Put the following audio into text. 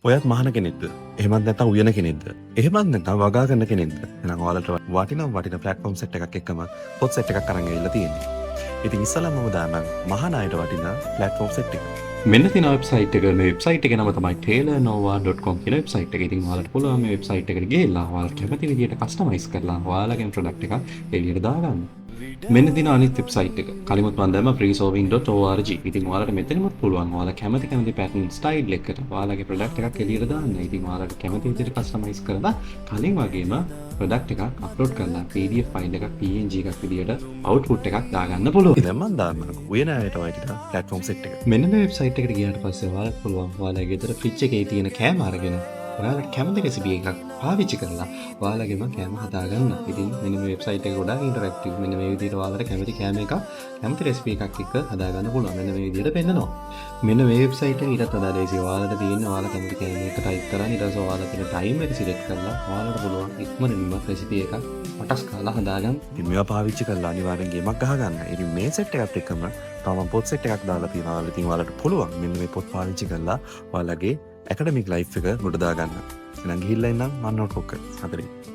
ඔයත් මහන කෙනෙක්ද? එහෙමත් නැත්නම් උයන කෙනෙක්ද? එහෙමත් නැත්නම් වගා කරන කෙනෙක්ද? එහෙනම් ඔයාලට වටින ප්ලැට්ෆෝම් සෙට් එකක් එක්කම පොත් සෙට් එකක් අරන් ඇවිල්ලා තියෙන්නේ. ඉතින් ඉස්සෙල්ලාම මම දාන්නම් මහාන අයට වටින ප්ලැට්ෆෝම් සෙට් එක. මෙන්න තියෙන වෙබ්සයිට් එක. මේ වෙබ්සයිට් එකේ නම තමයි tailornova.com කියන වෙබ්සයිට් එක. ඉතින් ඔයාලට පුළුවන් මේ වෙබ්සයිට් එකට ගිහිල්ලා ඔයාලට කැමති විදිහට කස්ටමයිස් කරලා ඔයාලගේ ප්‍රොඩක්ට් එකක් එළියට දාගන්න. මෙන්න තියෙන අනිත් වෙබ්සයිට් එක. කලිමුත් මම දැම්මා freesowing.org. ඉතින් ඔයාලට මෙතනමුත් පුළුවන් ඔයාලා කැමති පැටර්න් ස්ටයිල් එකකට ඔයාලගේ ප්‍රොඩක්ට් එකක් එළියට දාන්න. ඉතින් ඔයාලට කැමති විදිහට කස්ටමයිස් කරලා කලින් වගේම ප්‍රොඩක්ට් එකක් අප්ලෝඩ් කරලා PDF ෆයිල් එකක් PNG එකක් විදිහට අවුට්පුට් එකක් දාගන්න පුළුවන්. දැන් මම දාන්නම් උයන අයට වටින ප්ලැට්ෆෝම් සෙට් එක. මෙන්න මේ වෙබ්සයිට් එකට ගියාට පස්සේ ඔයාලට පුළුවන් ඔයාලගේ ගෙදර ෆ්‍රිජ් එකේ තියෙන කෑම අරගෙන ඔයාලට කැමති රෙසිපි එකක් පාවිච්චි කරලා ඔයාලගේම කෑම හදාගන්න. ඉතින් මෙන්න මේ වෙබ්සයිට් එක ගොඩාක් ඉන්ටරැක්ටිව්. මෙන්න මේ විදිහට ඔයාලට කැමති කෑම එකක් කැමති රෙසිපි එකක් එක්ක හදාගන්න පුළුවන්. මෙන්න මේ විදිහට පෙන්නනවා. මෙන්න මේ වෙබ්සයිට් එක ඊටත් වඩා ලේසි. ඔයාලට තියෙන්නේ ඔයාලා කැමති කෑම එක ටයිප් කරලා ඊට පස්සේ ඔයාලා තියෙන ටයිම් එක සිලෙක්ට් කරලා ඔයාලට පුළුවන් ඉක්මනින්ම රෙසිපි එකක් පටස් කරලා හදාගන්න. ඉතින් මේවා පාවිච්චි කරලා අනිවාර්යෙන් ගේමක් ගහගන්න. ඉතින් මේ සෙට් එකත් එක්කම තව මම පොත් සෙට් එකක් දාලා තියෙනවා. ඉතින් ඔයාලට පුළුවන් මෙන්න මේ පොත් පාවිච්චි කරලා ඔයාලගේ ඇකඩමික් ලයිෆ් එක ගොඩ දාගන්න. එහෙනම් ගිහිල්ලා ඉන්නම් මම නෝට්බුක් එක හතරේ.